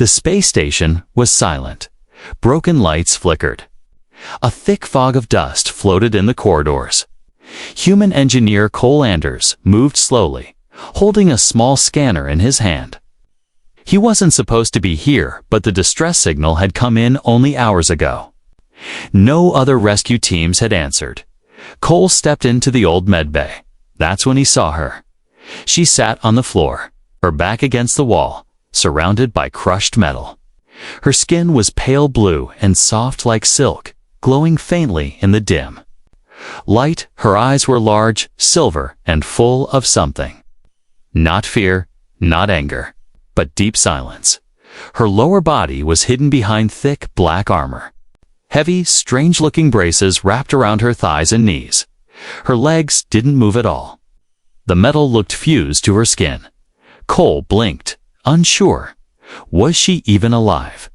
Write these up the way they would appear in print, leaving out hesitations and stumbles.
The space station was silent. Broken lights flickered. A thick fog of dust floated in the corridors. Human engineer Cole Anders moved slowly, holding a small scanner in his hand. He wasn't supposed to be here, but the distress signal had come in only hours ago. No other rescue teams had answered. Cole stepped into the old medbay. That's when he saw her. She sat on the floor, her back against the wall, surrounded by crushed metal. Her skin was pale blue and soft like silk, glowing faintly in the dim light. Her eyes were large, silver, and full of something. Not fear, not anger, but deep silence. Her lower body was hidden behind thick black armor. Heavy, strange-looking braces wrapped around her thighs and knees. Her legs didn't move at all. The metal looked fused to her skin. Cole blinked, unsure. Was she even alive?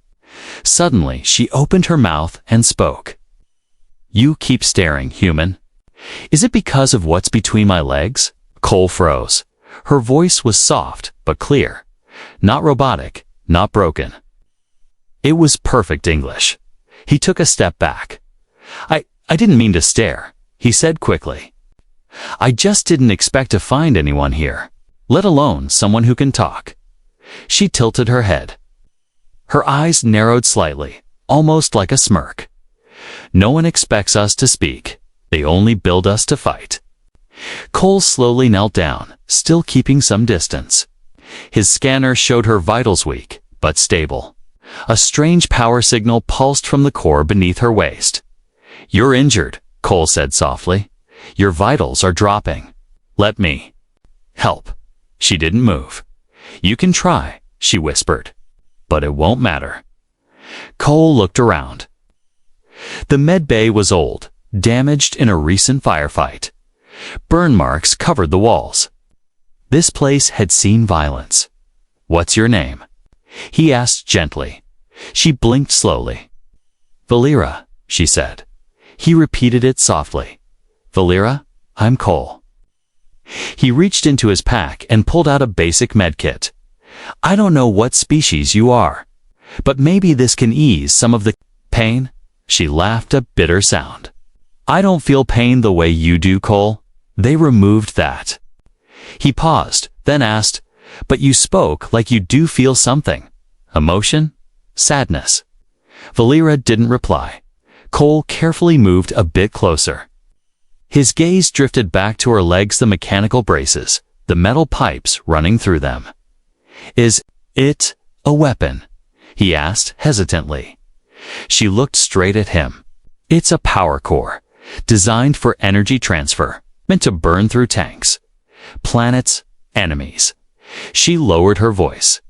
Suddenly, she opened her mouth and spoke. "You keep staring, human. Is it because of what's between my legs?" Cole froze. Her voice was soft but clear. Not robotic, not broken. It was perfect English. He took a step back. I didn't mean to stare," he said quickly. "I just didn't expect to find anyone here, let alone someone who can talk." She tilted her head. Her eyes narrowed slightly, almost like a smirk. "No one expects us to speak. They only build us to fight." Cole slowly knelt down, still keeping some distance. His scanner showed her vitals weak, but stable. A strange power signal pulsed from the core beneath her waist. "You're injured," Cole said softly. "Your vitals are dropping. Let me help." She didn't move. "You can try," she whispered, "but it won't matter." Cole looked around. The medbay was old, damaged in a recent firefight. Burn marks covered the walls. This place had seen violence. "What's your name?" he asked gently. She blinked slowly. "Valera," she said. He repeated it softly. "Valera, I'm Cole." He reached into his pack and pulled out a basic medkit. "I don't know what species you are, but maybe this can ease some of the pain." She laughed a bitter sound. "I don't feel pain the way you do, Cole. They removed that." He paused, then asked, "But you spoke like you do feel something. Emotion? Sadness?" Valera didn't reply. Cole carefully moved a bit closer. His gaze drifted back to her legs, the mechanical braces, the metal pipes running through them. "Is it a weapon?" he asked hesitantly. She looked straight at him. "It's a power core, designed for energy transfer, meant to burn through tanks, planets, enemies." She lowered her voice.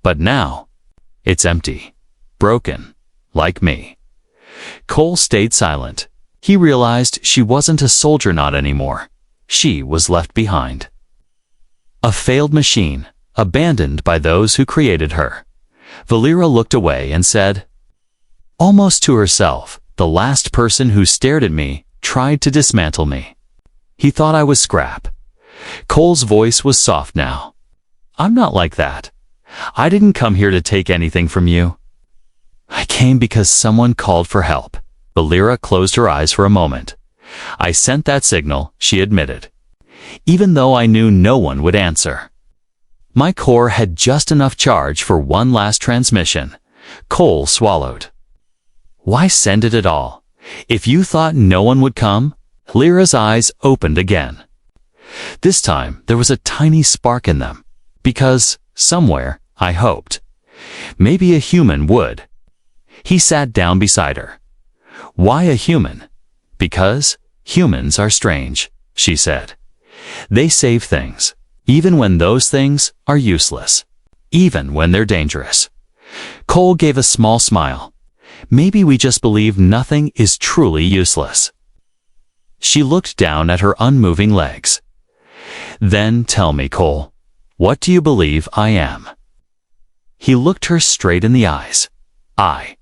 "But now, it's empty, broken, like me." Cole stayed silent. He realized she wasn't a soldier not anymore. She was left behind. A failed machine, abandoned by those who created her. Valera looked away and said, almost to herself, "The last person who stared at me tried to dismantle me. He thought I was scrap." Cole's voice was soft now. "I'm not like that. I didn't come here to take anything from you. I came because someone called for help." Valera closed her eyes for a moment. "I sent that signal," she admitted, "even though I knew no one would answer. My core had just enough charge for one last transmission." Cole swallowed. "Why send it at all? If you thought no one would come?" Valera's eyes opened again. This time there was a tiny spark in them. "Because, somewhere, I hoped. Maybe a human would." He sat down beside her. "Why a human?" "Because humans are strange," she said. "They save things, even when those things are useless, even when they're dangerous." Cole gave a small smile. "Maybe we just believe nothing is truly useless." She looked down at her unmoving legs. "Then tell me, Cole, what do you believe I am?" He looked her straight in the eyes. "I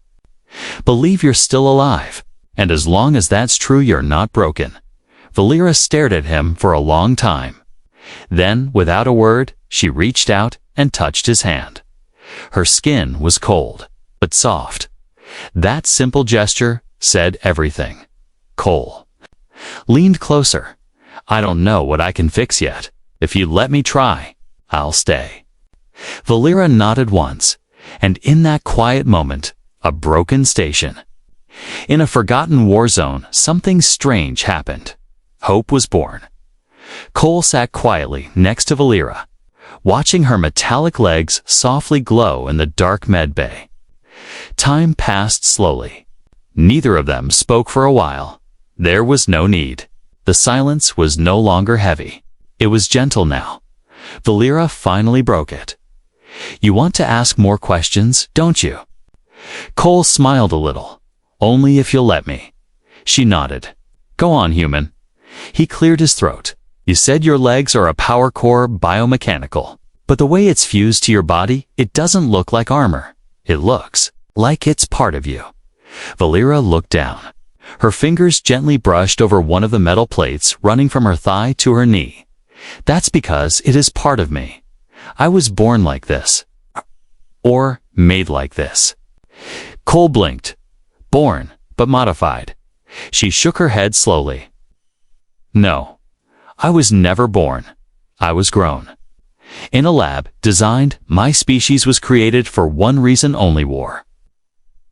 believe you're still alive, and as long as that's true, you're not broken." Valera stared at him for a long time. Then, without a word, she reached out and touched his hand. Her skin was cold, but soft. That simple gesture said everything. Cole leaned closer. I don't know what I can fix yet. If you let me try, I'll stay. Valera nodded once, and in that quiet moment, a broken station. In a forgotten war zone, something strange happened. Hope was born. Cole sat quietly next to Valera, watching her metallic legs softly glow in the dark med bay. Time passed slowly. Neither of them spoke for a while. There was no need. The silence was no longer heavy. It was gentle now. Valera finally broke it. You want to ask more questions, don't you? Cole smiled a little. Only if you'll let me. She nodded. Go on, human. He cleared his throat. You said your legs are a power core biomechanical, but the way it's fused to your body, it doesn't look like armor. It looks like it's part of you. Valera looked down. Her fingers gently brushed over one of the metal plates running from her thigh to her knee. That's because it is part of me. I was born like this. Or made like this. Cole blinked. Born, but modified. She shook her head slowly. No, I was never born. I was grown. In a lab designed, my species was created for one reason only: war.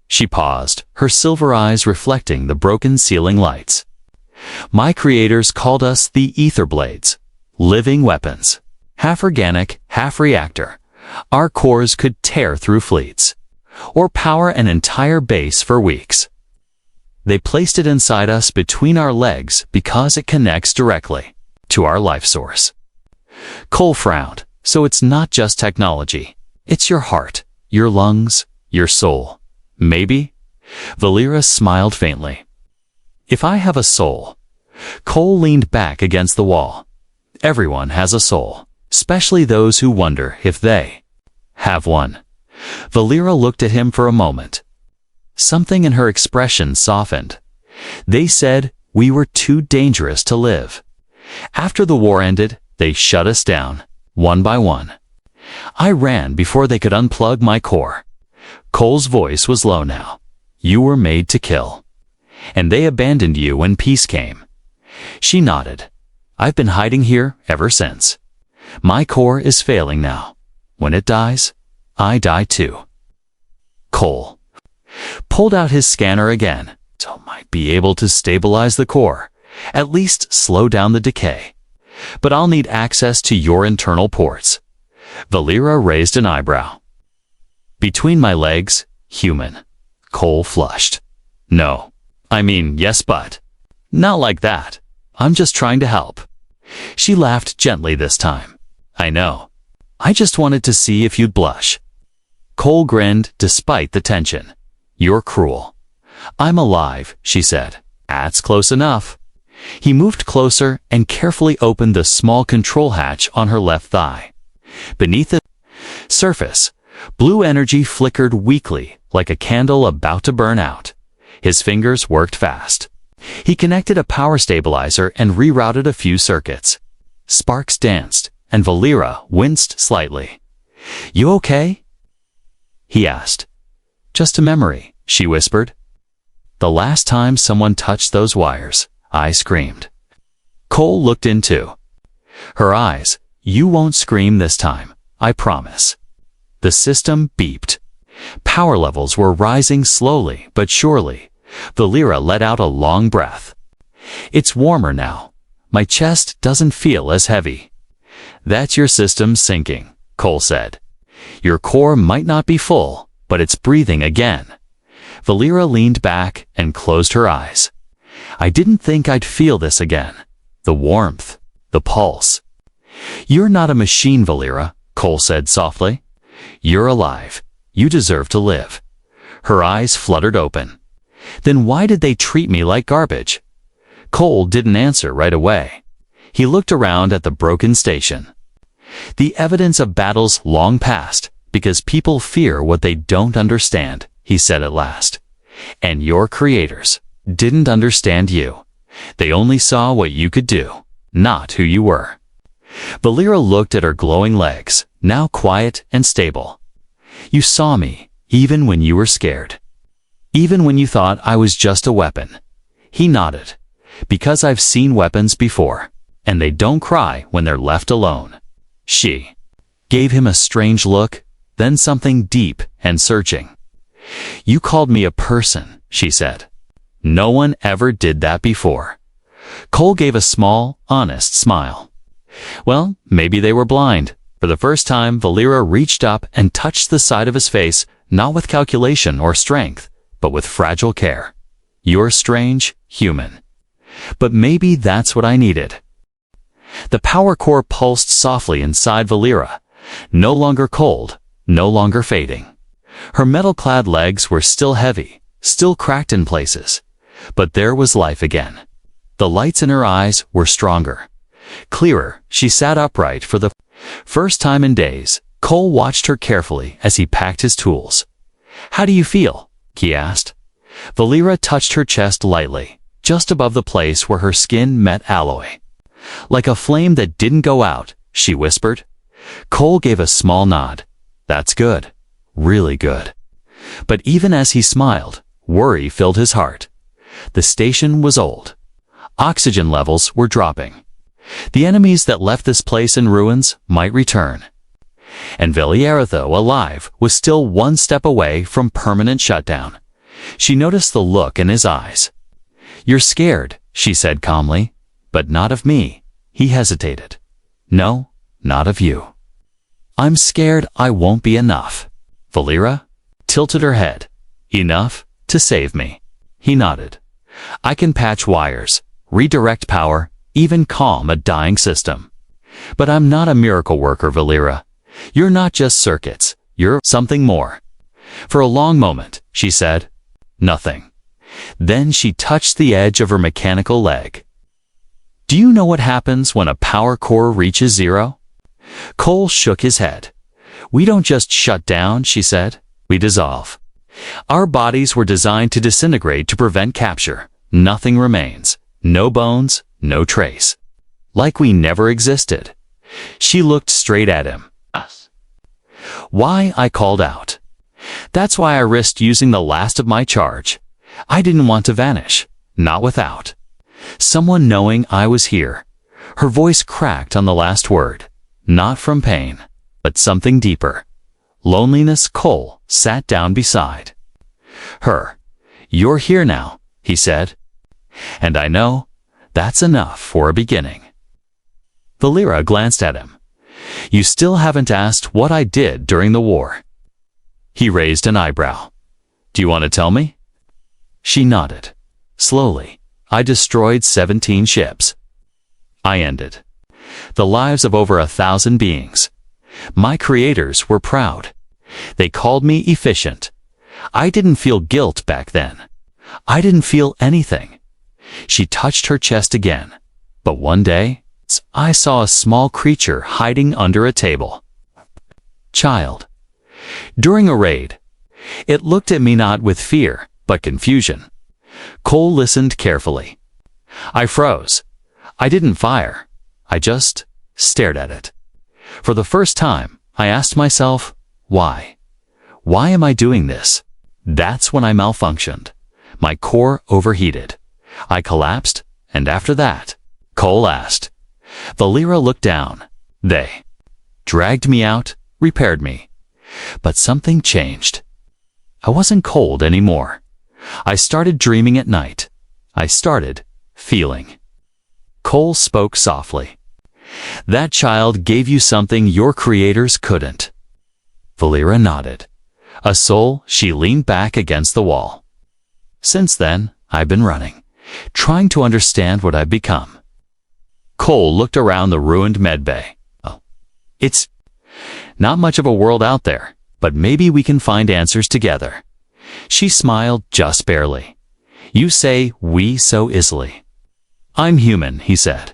She paused, her silver eyes reflecting the broken ceiling lights. My creators called us the Ether Blades, living weapons, half organic, half reactor. Our cores could tear through fleets, or power an entire base for weeks. They placed it inside us between our legs because it connects directly to our life source. Cole frowned. So it's not just technology. It's your heart, your lungs, your soul. Maybe? Valera smiled faintly. If I have a soul. Cole leaned back against the wall. Everyone has a soul, especially those who wonder if they have one. Valera looked at him for a moment. Something in her expression softened. They said we were too dangerous to live. After the war ended, they shut us down, one by one. I ran before they could unplug my core. Cole's voice was low now. You were made to kill. And they abandoned you when peace came. She nodded. I've been hiding here ever since. My core is failing now. When it dies, I die too. Cole pulled out his scanner again, so might be able to stabilize the core, at least slow down the decay. But I'll need access to your internal ports. Valera raised an eyebrow. Between my legs, human. Cole flushed. No. I mean, yes, but. Not like that. I'm just trying to help. She laughed gently this time. I know. I just wanted to see if you'd blush. Cole grinned despite the tension. You're cruel. I'm alive, she said. That's close enough. He moved closer and carefully opened the small control hatch on her left thigh. Beneath the surface, blue energy flickered weakly like a candle about to burn out. His fingers worked fast. He connected a power stabilizer and rerouted a few circuits. Sparks danced, and Valera winced slightly. You okay? He asked. Just a memory, she whispered. The last time someone touched those wires, I screamed. Cole looked in too. Her eyes. You won't scream this time, I promise. The system beeped. Power levels were rising slowly but surely. Valera let out a long breath. It's warmer now. My chest doesn't feel as heavy. That's your system sinking, Cole said. Your core might not be full, but it's breathing again. Valera leaned back and closed her eyes. I didn't think I'd feel this again. The warmth, the pulse. You're not a machine, Valera, Cole said softly. You're alive. You deserve to live. Her eyes fluttered open. Then why did they treat me like garbage? Cole didn't answer right away. He looked around at the broken station. The evidence of battles long past, because people fear what they don't understand, he said at last. And your creators didn't understand you. They only saw what you could do, not who you were. Valera looked at her glowing legs, now quiet and stable. You saw me, even when you were scared. Even when you thought I was just a weapon. He nodded. Because I've seen weapons before, and they don't cry when they're left alone. She gave him a strange look, then something deep and searching. You called me a person, she said. No one ever did that before. Cole gave a small, honest smile. Well, maybe they were blind. For the first time, Valera reached up and touched the side of his face, not with calculation or strength, but with fragile care. You're strange, human. But maybe that's what I needed. The power core pulsed softly inside Valera, no longer cold, no longer fading. Her metal-clad legs were still heavy, still cracked in places, but there was life again. The lights in her eyes were stronger. Clearer, she sat upright for the first time in days. Cole watched her carefully as he packed his tools. How do you feel? He asked. Valera touched her chest lightly, just above the place where her skin met alloy. Like a flame that didn't go out, she whispered. Cole gave a small nod. That's good. Really good. But even as he smiled, worry filled his heart. The station was old. Oxygen levels were dropping. The enemies that left this place in ruins might return. And Valera, though alive, was still one step away from permanent shutdown. She noticed the look in his eyes. You're scared, she said calmly. But not of me. He hesitated. No, not of you. I'm scared I won't be enough. Valera tilted her head. Enough to save me. He nodded. I can patch wires, redirect power, even calm a dying system. But I'm not a miracle worker, Valera. You're not just circuits. You're something more. For a long moment, she said, nothing. Then she touched the edge of her mechanical leg. Do you know what happens when a power core reaches zero? Cole shook his head. We don't just shut down, she said. We dissolve. Our bodies were designed to disintegrate to prevent capture. Nothing remains. No bones, no trace. Like we never existed. She looked straight at him. Us. Why, I called out. That's why I risked using the last of my charge. I didn't want to vanish. Not without someone knowing I was here. Her voice cracked on the last word. Not from pain, but something deeper. Loneliness. Cole sat down beside her. You're here now, he said. And I know that's enough for a beginning. Valera glanced at him. You still haven't asked what I did during the war. He raised an eyebrow. Do you want to tell me? She nodded. Slowly. I destroyed 17 ships. I ended the lives of over 1,000 beings. My creators were proud. They called me efficient. I didn't feel guilt back then. I didn't feel anything. She touched her chest again. But one day, I saw a small creature hiding under a table. Child. During a raid. It looked at me not with fear, but confusion. Cole listened carefully. I froze. I didn't fire. I just stared at it. For the first time, I asked myself, why? Why am I doing this? That's when I malfunctioned. My core overheated. I collapsed, and after that, Cole asked. Valera looked down. They dragged me out, repaired me. But something changed. I wasn't cold anymore. I started dreaming at night. I started feeling. Cole spoke softly. That child gave you something your creators couldn't. Valera nodded. A soul. She leaned back against the wall. Since then, I've been running, trying to understand what I've become. Cole looked around the ruined medbay. Oh, it's not much of a world out there, but maybe we can find answers together. She smiled just barely. You say we so easily. I'm human, he said.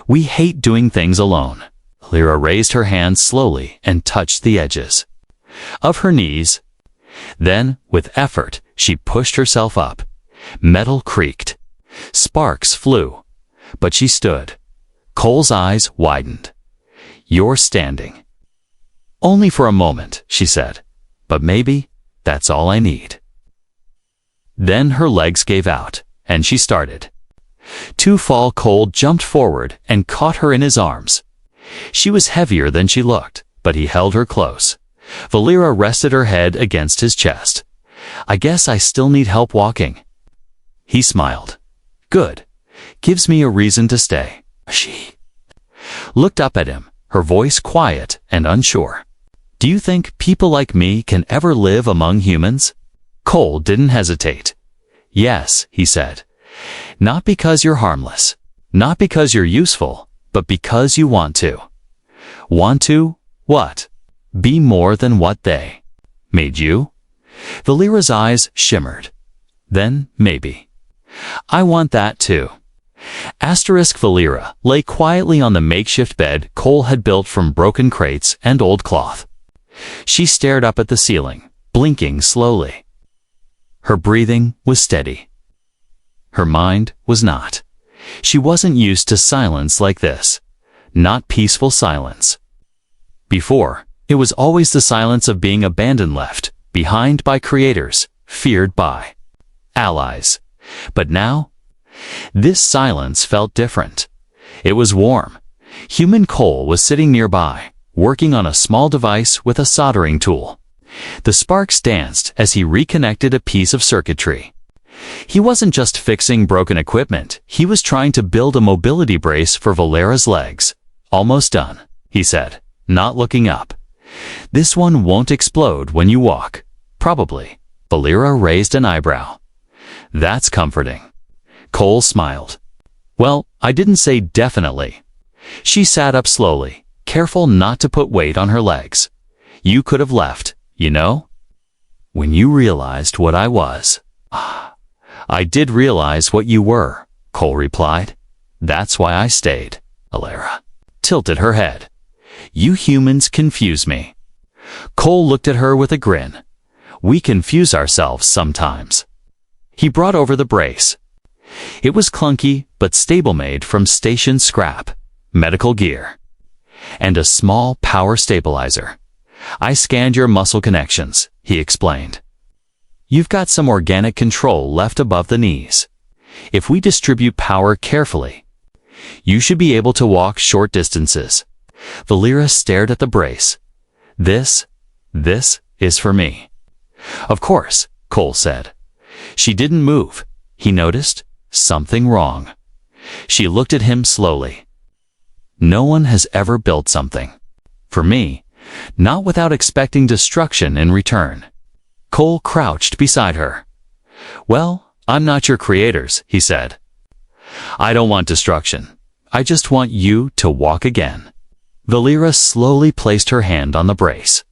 We hate doing things alone. Lyra raised her hands slowly and touched the edges of her knees. Then, with effort, she pushed herself up. Metal creaked. Sparks flew. But she stood. Cole's eyes widened. You're standing. Only for a moment, she said. but maybe that's all I need. Then her legs gave out, and she started to fall. Cole jumped forward and caught her in his arms. She was heavier than she looked, but he held her close. Valera rested her head against his chest. I guess I still need help walking. He smiled. Good. Gives me a reason to stay. She looked up at him, her voice quiet and unsure. Do you think people like me can ever live among humans? Cole didn't hesitate. Yes, he said. Not because you're harmless, not because you're useful, but because you want to. Want to? What? Be more than what they made you? Valera's eyes shimmered. Then, maybe. I want that too. Valera lay quietly on the makeshift bed Cole had built from broken crates and old cloth. She stared up at the ceiling, blinking slowly. Her breathing was steady. Her mind was not. She wasn't used to silence like this. Not peaceful silence. Before, it was always the silence of being abandoned, left behind by creators, feared by allies. But now, this silence felt different. It was warm. Human Cole was sitting nearby, working on a small device with a soldering tool. The sparks danced as he reconnected a piece of circuitry. He wasn't just fixing broken equipment, he was trying to build a mobility brace for Valera's legs. Almost done, he said, not looking up. This one won't explode when you walk. Probably. Valera raised an eyebrow. That's comforting. Cole smiled. Well, I didn't say definitely. She sat up slowly, careful not to put weight on her legs. You could have left, you know? When you realized what I was. I did realize what you were, Cole replied. That's why I stayed. Valera tilted her head. You humans confuse me. Cole looked at her with a grin. We confuse ourselves sometimes. He brought over the brace. It was clunky but stable-made from station scrap, medical gear, and a small power stabilizer. I scanned your muscle connections, he explained. You've got some organic control left above the knees. If we distribute power carefully, you should be able to walk short distances. Valera stared at the brace. This is for me. Of course, Cole said. She didn't move. He noticed something wrong. She looked at him slowly. No one has ever built something for me, not without expecting destruction in return. Cole crouched beside her. Well, I'm not your creators, he said. I don't want destruction. I just want you to walk again. Valera slowly placed her hand on the brace.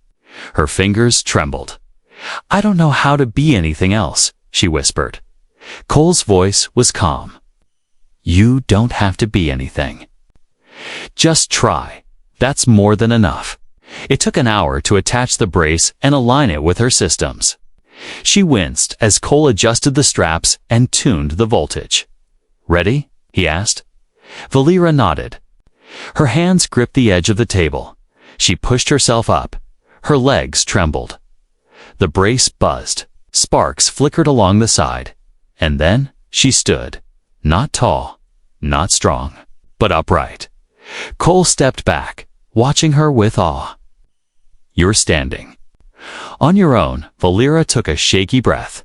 Her fingers trembled. I don't know how to be anything else, she whispered. Cole's voice was calm. You don't have to be anything. Just try. That's more than enough. It took an hour to attach the brace and align it with her systems. She winced as Cole adjusted the straps and tuned the voltage. Ready? He asked. Valera nodded. Her hands gripped the edge of the table. She pushed herself up. Her legs trembled. The brace buzzed. Sparks flickered along the side. And then she stood. Not tall, not strong, but upright. Cole stepped back, watching her with awe. You're standing. On your own, Valera took a shaky breath.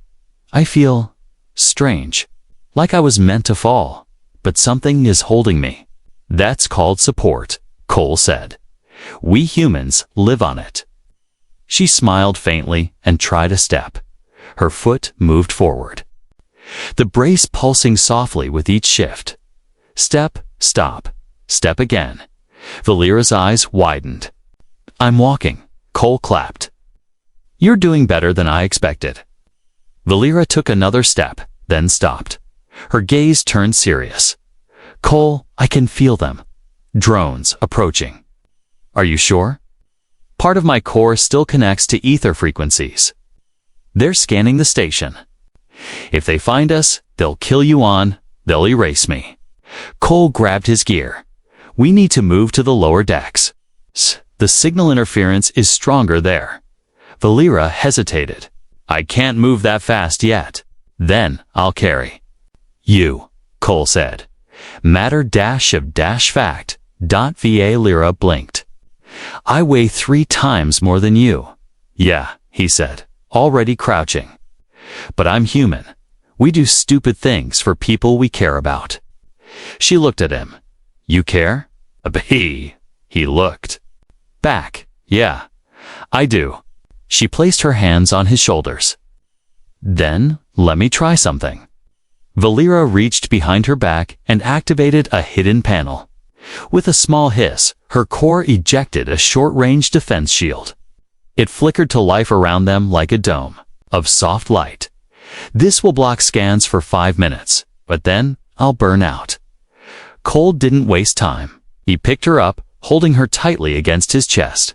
I feel strange, like I was meant to fall, but something is holding me. That's called support, Cole said. We humans live on it. She smiled faintly and tried a step. Her foot moved forward. The brace pulsing softly with each shift. Step, stop, step again. Valera's eyes widened. I'm walking, Cole clapped. You're doing better than I expected. Valera took another step, then stopped. Her gaze turned serious. Cole, I can feel them. Drones approaching. Are you sure? Part of my core still connects to ether frequencies. They're scanning the station. If they find us, they'll kill you they'll erase me. Cole grabbed his gear. We need to move to the lower decks. The signal interference is stronger there. Valera hesitated. I can't move that fast yet. Then I'll carry you, Cole said. Matter-of-fact. Valera blinked. I weigh 3 times more than you. Yeah, he said, already crouching. But I'm human. We do stupid things for people we care about. She looked at him. You care? He looked back. Yeah, I do. She placed her hands on his shoulders. Then, let me try something. Valera reached behind her back and activated a hidden panel. With a small hiss, her core ejected a short-range defense shield. It flickered to life around them like a dome of soft light. This will block scans for 5 minutes, but then I'll burn out. Cole didn't waste time. He picked her up, holding her tightly against his chest.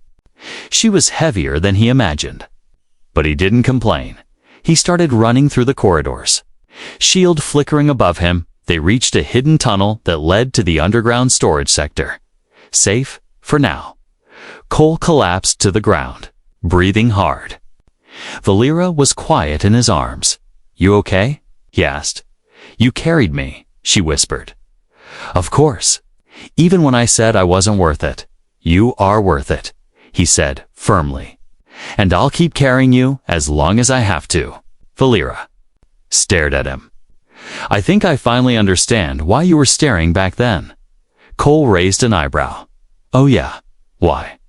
She was heavier than he imagined. But he didn't complain. He started running through the corridors. Shield flickering above him, they reached a hidden tunnel that led to the underground storage sector. Safe, for now. Cole collapsed to the ground, breathing hard. Valera was quiet in his arms. You okay? He asked. You carried me, she whispered. Of course. Even when I said I wasn't worth it. You are worth it, he said firmly. And I'll keep carrying you as long as I have to. Valera stared at him. I think I finally understand why you were staring back then. Cole raised an eyebrow. Oh yeah, why?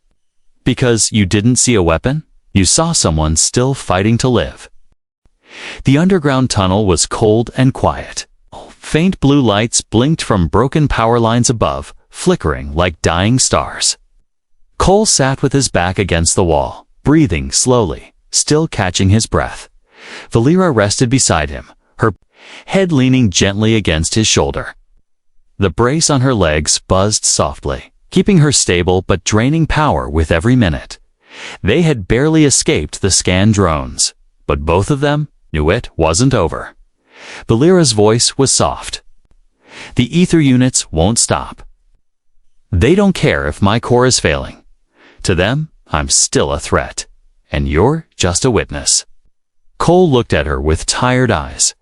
Because you didn't see a weapon? You saw someone still fighting to live. The underground tunnel was cold and quiet. Faint blue lights blinked from broken power lines above, flickering like dying stars. Cole sat with his back against the wall, breathing slowly, still catching his breath. Valera rested beside him, her head leaning gently against his shoulder. The brace on her legs buzzed softly, keeping her stable but draining power with every minute. They had barely escaped the scan drones, but both of them knew it wasn't over. Valera's voice was soft. The ether units won't stop. They don't care if my core is failing. To them, I'm still a threat, and you're just a witness. Cole looked at her with tired eyes.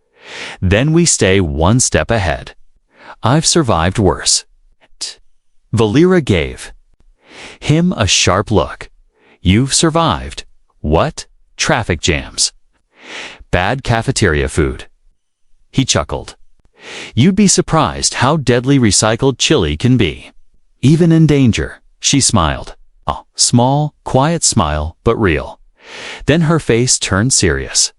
Then we stay one step ahead. I've survived worse. Valera gave him a sharp look. You've survived. What? Traffic jams. Bad cafeteria food. He chuckled. You'd be surprised how deadly recycled chili can be. Even in danger, she smiled. A small, quiet smile, but real. Then her face turned serious.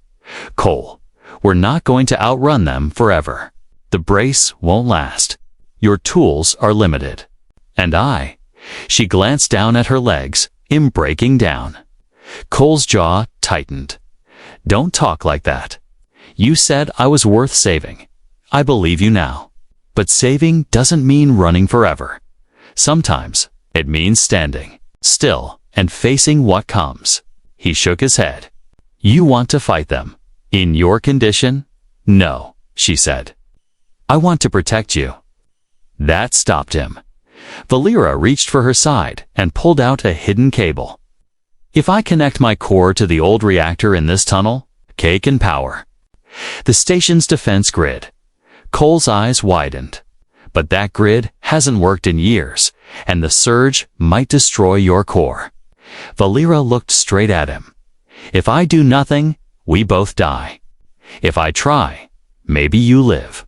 Cole, we're not going to outrun them forever. The brace won't last. Your tools are limited. And she glanced down at her legs, breaking down. Cole's jaw tightened. Don't talk like that. You said I was worth saving. I believe you now. But saving doesn't mean running forever. Sometimes it means standing still and facing what comes. He shook his head. You want to fight them? In your condition? No, she said. I want to protect you. That stopped him. Valera reached for her side and pulled out a hidden cable. If I connect my core to the old reactor in this tunnel, cake and power. The station's defense grid. Cole's eyes widened. But that grid hasn't worked in years, and the surge might destroy your core. Valera looked straight at him. If I do nothing, we both die. If I try, maybe you live.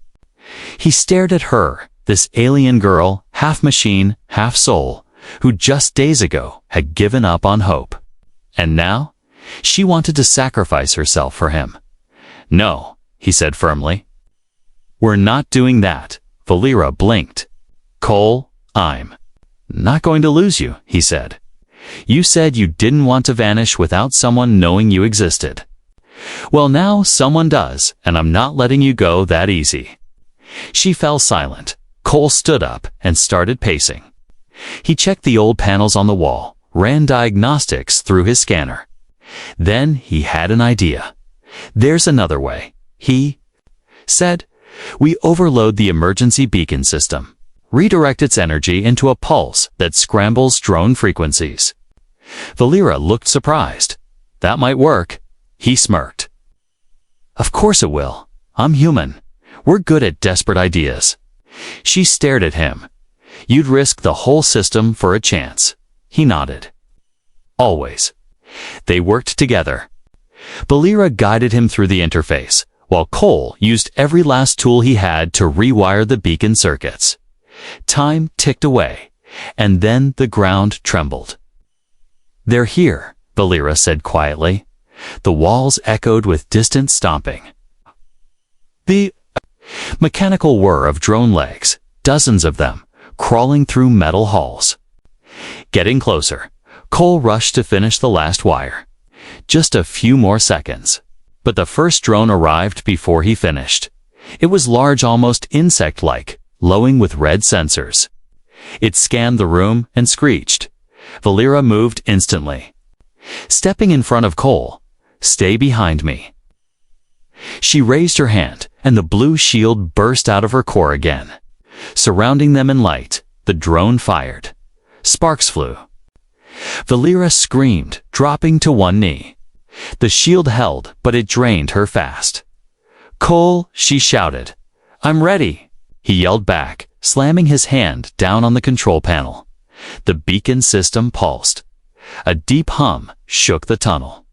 He stared at her, this alien girl, half machine, half soul, who just days ago had given up on hope. And now, she wanted to sacrifice herself for him. No, he said firmly. We're not doing that. Valera blinked. Cole, I'm not going to lose you, he said. You said you didn't want to vanish without someone knowing you existed. Well, now someone does, and I'm not letting you go that easy. She fell silent. Cole stood up and started pacing. He checked the old panels on the wall, ran diagnostics through his scanner. Then he had an idea. There's another way, he said. We overload the emergency beacon system, redirect its energy into a pulse that scrambles drone frequencies. Valera looked surprised. That might work. He smirked. Of course it will. I'm human. We're good at desperate ideas. She stared at him. You'd risk the whole system for a chance. He nodded. Always. They worked together. Valera guided him through the interface, while Cole used every last tool he had to rewire the beacon circuits. Time ticked away, and then the ground trembled. They're here, Valera said quietly. The walls echoed with distant stomping. The mechanical whir of drone legs, dozens of them, crawling through metal halls. Getting closer, Cole rushed to finish the last wire. Just a few more seconds. But the first drone arrived before he finished. It was large, almost insect-like, glowing with red sensors. It scanned the room and screeched. Valera moved instantly. Stepping in front of Cole, "Stay behind me." She raised her hand, and the blue shield burst out of her core again. Surrounding them in light, the drone fired. Sparks flew. Valera screamed, dropping to one knee. The shield held, but it drained her fast. "Cole," she shouted. "I'm ready," he yelled back, slamming his hand down on the control panel. The beacon system pulsed. A deep hum shook the tunnel.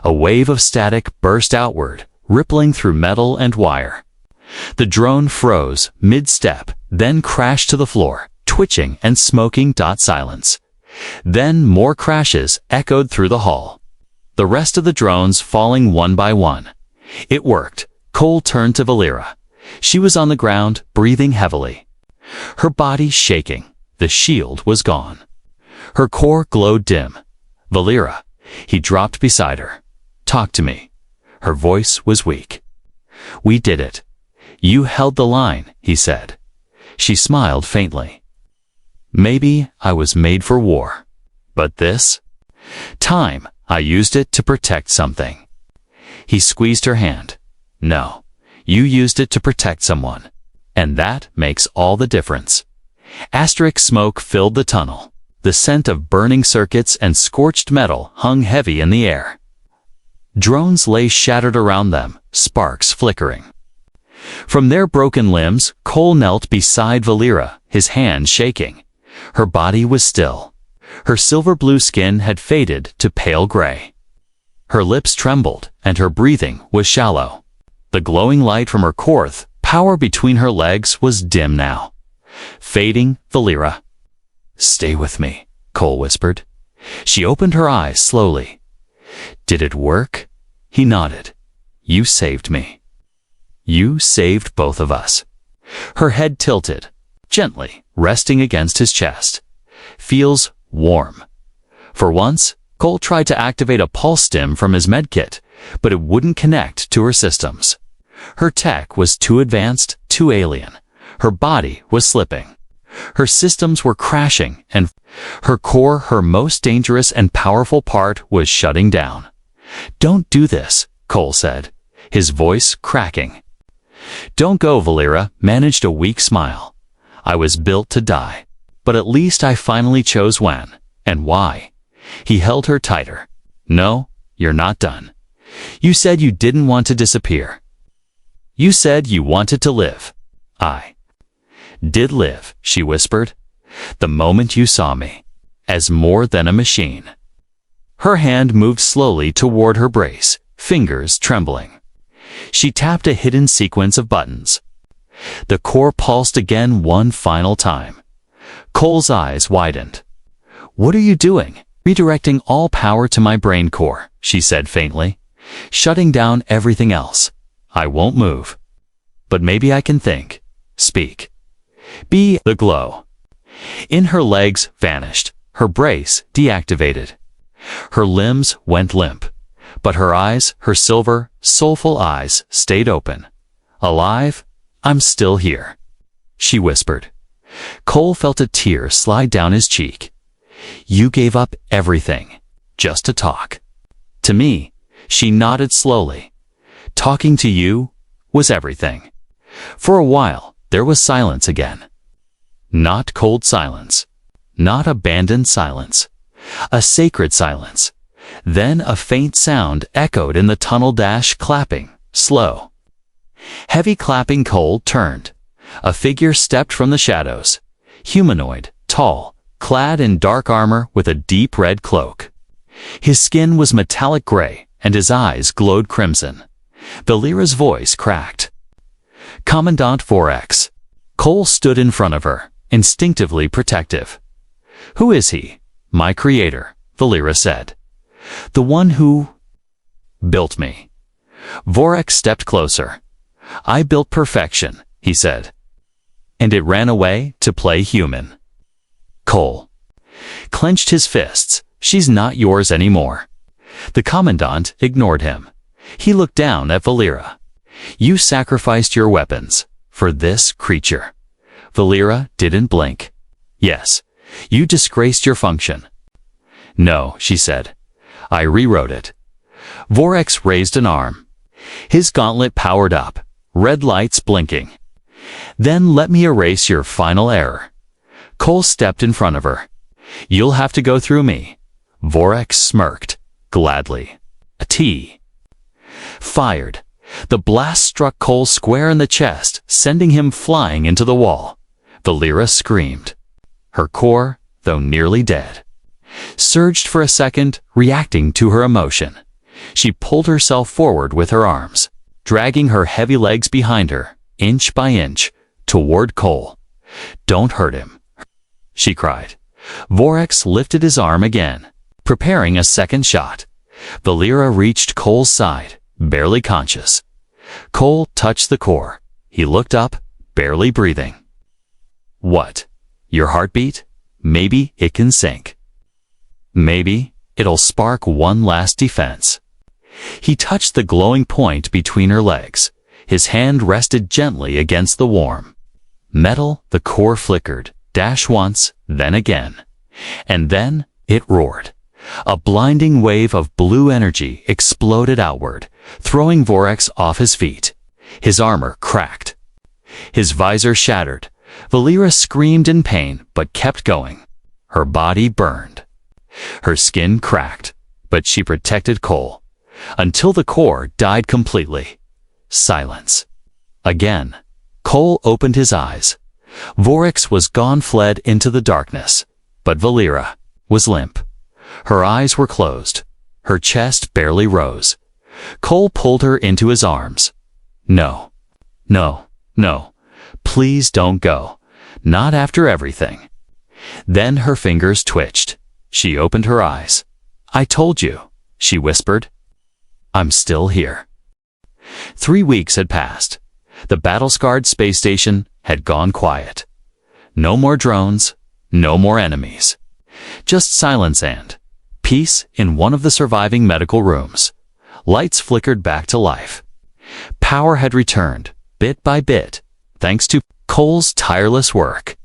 A wave of static burst outward, rippling through metal and wire. The drone froze mid-step, then crashed to the floor, twitching and smoking. Silence. Then more crashes echoed through the hall. The rest of the drones falling one by one. It worked. Cole turned to Valera. She was on the ground, breathing heavily. Her body shaking. The shield was gone. Her core glowed dim. "Valera." He dropped beside her. "Talk to me." Her voice was weak. "We did it. You held the line," he said. She smiled faintly. "Maybe I was made for war. But this? Time. I used it to protect something." He squeezed her hand. "No, you used it to protect someone. And that makes all the difference." Asterisk smoke filled the tunnel. The scent of burning circuits and scorched metal hung heavy in the air. Drones lay shattered around them, sparks flickering. From their broken limbs, Cole knelt beside Valera, his hand shaking. Her body was still. Her silver-blue skin had faded to pale gray. Her lips trembled, and her breathing was shallow. The glowing light from her core, power between her legs, was dim now. Fading. "Valera." "Stay with me," Cole whispered. She opened her eyes slowly. "Did it work?" He nodded. "You saved me. You saved both of us." Her head tilted, gently, resting against his chest. "Feels warm." For once, Cole tried to activate a pulse stim from his medkit, but it wouldn't connect to her systems. Her tech was too advanced, too alien. Her body was slipping. Her systems were crashing, and her core, her most dangerous and powerful part, was shutting down. "Don't do this," Cole said, his voice cracking. "Don't go," Valera managed a weak smile. "I was built to die. But at least I finally chose when and why." He held her tighter. "No, you're not done. You said you didn't want to disappear. You said you wanted to live." "I did live," she whispered, "the moment you saw me, as more than a machine." Her hand moved slowly toward her brace, fingers trembling. She tapped a hidden sequence of buttons. The core pulsed again one final time. Cole's eyes widened. "What are you doing?" "Redirecting all power to my brain core," she said faintly. "Shutting down everything else. I won't move. But maybe I can think, speak, be." The glow in her legs vanished, her brace deactivated. Her limbs went limp, but her eyes, her silver, soulful eyes, stayed open. "Alive? I'm still here," she whispered. Cole felt a tear slide down his cheek. "You gave up everything, just to talk to me." She nodded slowly. "Talking to you was everything." For a while, there was silence again. Not cold silence. Not abandoned silence. A sacred silence. Then a faint sound echoed in the tunnel. Clapping, slow. Heavy clapping. Cole turned. A figure stepped from the shadows. Humanoid, tall, clad in dark armor with a deep red cloak. His skin was metallic gray, and his eyes glowed crimson. Valera's voice cracked. "Commandant Vorax." Cole stood in front of her, instinctively protective. "Who is he?" "My creator," Valera said. "The one who built me." Vorax stepped closer. "I built perfection," he said. "And it ran away to play human." Cole clenched his fists. "She's not yours anymore." The commandant ignored him. He looked down at Valera. "You sacrificed your weapons for this creature." Valera didn't blink. "Yes, you disgraced your function." "No," she said. "I rewrote it." Vorax raised an arm. His gauntlet powered up, red lights blinking. "Then let me erase your final error." Cole stepped in front of her. "You'll have to go through me." Vorax smirked. "Gladly." A T. Fired. The blast struck Cole square in the chest, sending him flying into the wall. Valera screamed. Her core, though nearly dead, surged for a second, reacting to her emotion. She pulled herself forward with her arms, dragging her heavy legs behind her, inch by inch, toward Cole. "Don't hurt him," she cried. Vorax lifted his arm again, preparing a second shot. Valera reached Cole's side, barely conscious. Cole touched the core. He looked up, barely breathing. "What? Your heartbeat? Maybe it can sync. Maybe it'll spark one last defense." He touched the glowing point between her legs. His hand rested gently against the warm metal. The core flickered, once, then again. And then it roared. A blinding wave of blue energy exploded outward, throwing Vorax off his feet. His armor cracked. His visor shattered. Valera screamed in pain, but kept going. Her body burned. Her skin cracked, but she protected Cole, until the core died completely. Silence. Again, Cole opened his eyes. Vorax was gone, fled into the darkness, but Valera was limp. Her eyes were closed. Her chest barely rose. Cole pulled her into his arms. "No, no, no. Please don't go. Not after everything." Then her fingers twitched. She opened her eyes. "I told you," she whispered. "I'm still here." 3 weeks had passed. The battle-scarred space station had gone quiet. No more drones, no more enemies. Just silence and peace in one of the surviving medical rooms. Lights flickered back to life. Power had returned, bit by bit, thanks to Cole's tireless work.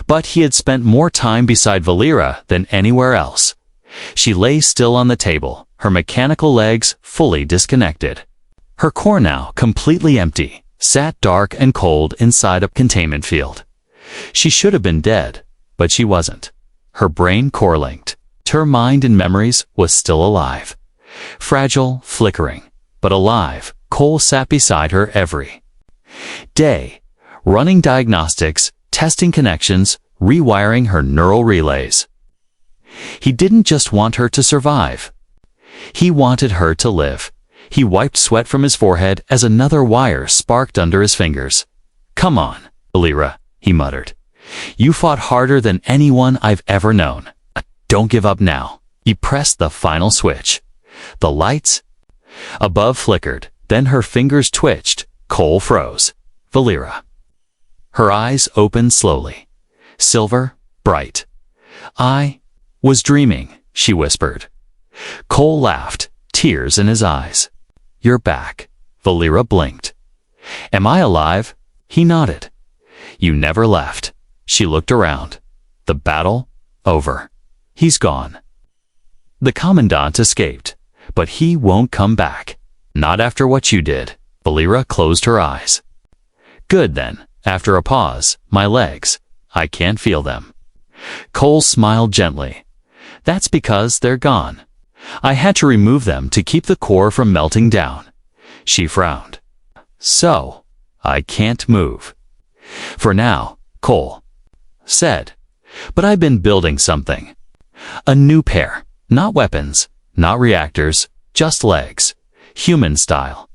But he had spent more time beside Valera than anywhere else. She lay still on the table, her mechanical legs fully disconnected. Her core, now completely empty, sat dark and cold inside a containment field. She should have been dead, but she wasn't. Her brain core-linked. Her mind and memories was still alive. Fragile, flickering, but alive. Cole sat beside her every day, running diagnostics, testing connections, rewiring her neural relays. He didn't just want her to survive. He wanted her to live. He wiped sweat from his forehead as another wire sparked under his fingers. "Come on, Valera," he muttered. "You fought harder than anyone I've ever known. Don't give up now." He pressed the final switch. The lights above flickered, then her fingers twitched. Cole froze. Valera. Her eyes opened slowly. Silver, bright. "I was dreaming," she whispered. Cole laughed, tears in his eyes. "You're back." Valera blinked. "Am I alive?" He nodded. "You never left." She looked around. The battle? Over. He's gone. The commandant escaped, but he won't come back. Not after what you did. Valera closed her eyes. "Good then." After a pause, "My legs. I can't feel them." Cole smiled gently. "That's because they're gone. I had to remove them to keep the core from melting down. She frowned. So, I can't move. For now, Cole said. But I've been building something. A new pair. Not weapons, not reactors, just legs. Human style.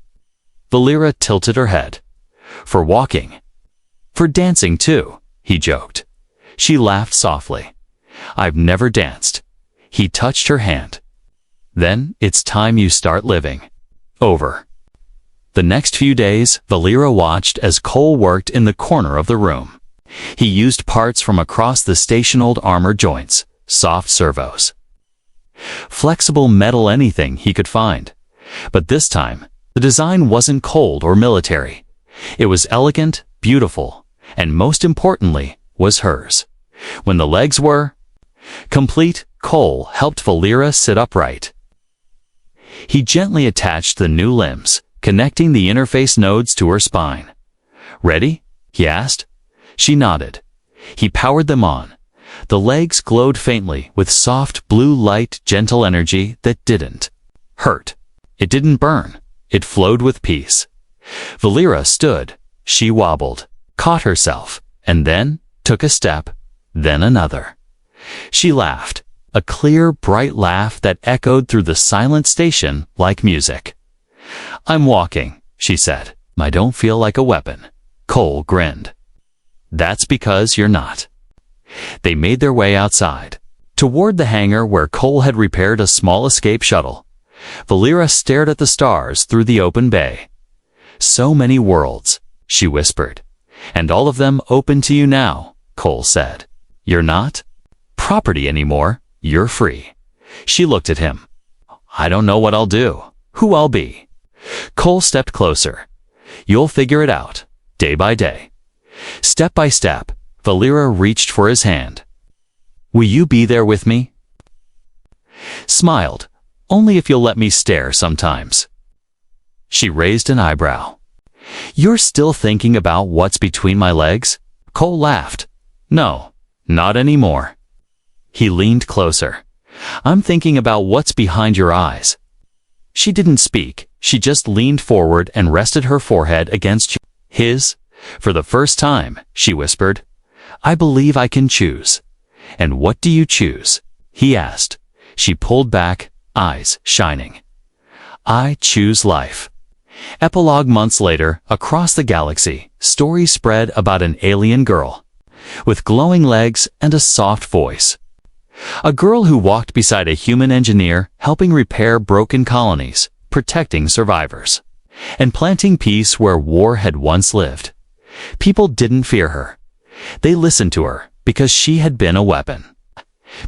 Valera tilted her head. For walking. For dancing too, he joked. She laughed softly. I've never danced. He touched her hand. Then it's time you start living. Over. The next few days, Valera watched as Cole worked in the corner of the room. He used parts from across the station-old armor joints, soft servos. Flexible metal, anything he could find. But this time, the design wasn't cold or military. It was elegant, beautiful, and most importantly, was hers. When the legs were complete, Cole helped Valera sit upright. He gently attached the new limbs, connecting the interface nodes to her spine. Ready? He asked. She nodded. He powered them on. The legs glowed faintly with soft blue light, gentle energy that didn't hurt. It didn't burn. It flowed with peace. Valera stood. She wobbled, caught herself, and then took a step, then another. She laughed, a clear, bright laugh that echoed through the silent station like music. I'm walking, she said. I don't feel like a weapon. Cole grinned. That's because you're not. They made their way outside, toward the hangar where Cole had repaired a small escape shuttle. Valera stared at the stars through the open bay. So many worlds, she whispered. And all of them open to you now, Cole said. You're not property anymore, you're free. She looked at him. I don't know what I'll do, who I'll be. Cole stepped closer. You'll figure it out, day by day. Step by step, Valera reached for his hand. Will you be there with me? Smiled. Only if you'll let me stare sometimes. She raised an eyebrow. You're still thinking about what's between my legs? Cole laughed. No, not anymore. He leaned closer. I'm thinking about what's behind your eyes. She didn't speak. She just leaned forward and rested her forehead against his. For the first time, she whispered, I believe I can choose. And what do you choose? He asked. She pulled back, eyes shining. I choose life. Epilogue. Months later, across the galaxy, stories spread about an alien girl with glowing legs and a soft voice. A girl who walked beside a human engineer, helping repair broken colonies, protecting survivors, and planting peace where war had once lived. People didn't fear her. They listened to her because she had been a weapon.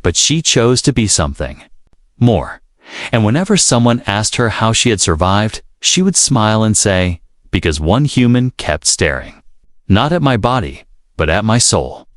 But she chose to be something more. And whenever someone asked her how she had survived, she would smile and say, because one human kept staring. Not at my body, but at my soul.